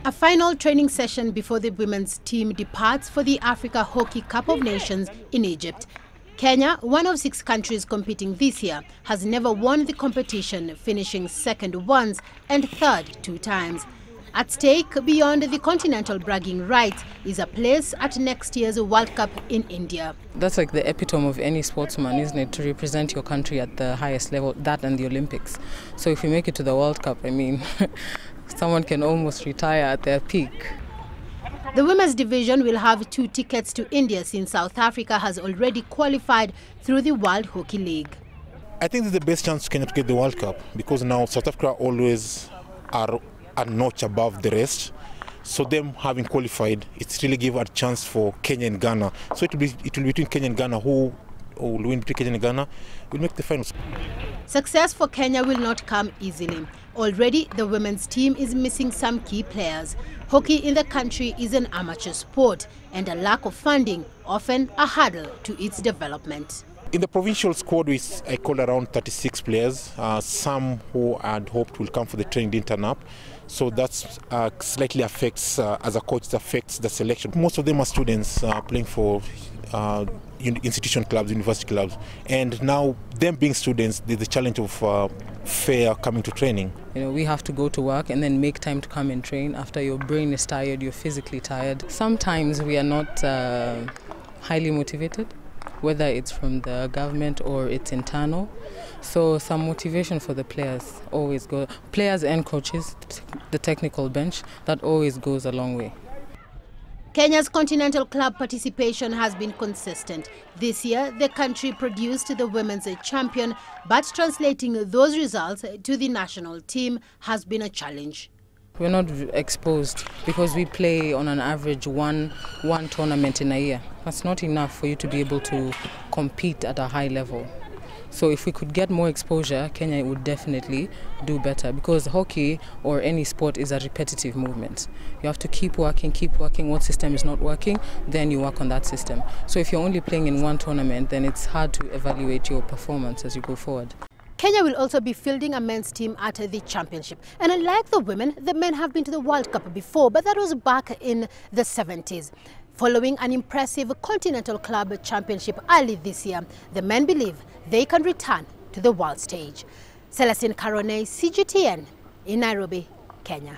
A final training session before the women's team departs for the Africa Hockey Cup of Nations in Egypt. Kenya, one of 6 countries competing this year, has never won the competition, finishing second once and third 2 times. At stake, beyond the continental bragging rights, is a place at next year's World Cup in India. That's like the epitome of any sportsman, isn't it? To represent your country at the highest level, that and the Olympics. So if you make it to the World Cup, I mean, someone can almost retire at their peak. The women's division will have 2 tickets to India since South Africa has already qualified through the World Hockey League. I think this is the best chance Kenya to get the World Cup because now South Africa always are a notch above the rest. So them having qualified, it's really give a chance for Kenya and Ghana. So it will be between Kenya and Ghana. Who will win between Kenya and Ghana will make the finals. Success for Kenya will not come easily. Already, the women's team is missing some key players. Hockey in the country is an amateur sport, and a lack of funding often a hurdle to its development. In the provincial squad, I called around 36 players. Some who I had hoped will come for the training didn't turn up. So that slightly affects, as a coach, it affects the selection. Most of them are students playing for institution clubs, university clubs. And now, them being students, there's the challenge of fare coming to training. You know, we have to go to work and then make time to come and train. After your brain is tired, you're physically tired. Sometimes we are not highly motivated, whether it's from the government or it's internal. So some motivation for the players always goes, players and coaches, the technical bench, that always goes a long way. Kenya's continental club participation has been consistent. This year, the country produced the women's champion, but translating those results to the national team has been a challenge. We're not exposed because we play on an average one tournament in a year. That's not enough for you to be able to compete at a high level. So if we could get more exposure, Kenya would definitely do better because hockey or any sport is a repetitive movement. You have to keep working. What system is not working, then you work on that system. So if you're only playing in one tournament, then it's hard to evaluate your performance as you go forward. Kenya will also be fielding a men's team at the championship. And unlike the women, the men have been to the World Cup before, but that was back in the 70s. Following an impressive Continental Club Championship early this year, the men believe they can return to the world stage. Celestine Karoney, CGTN in Nairobi, Kenya.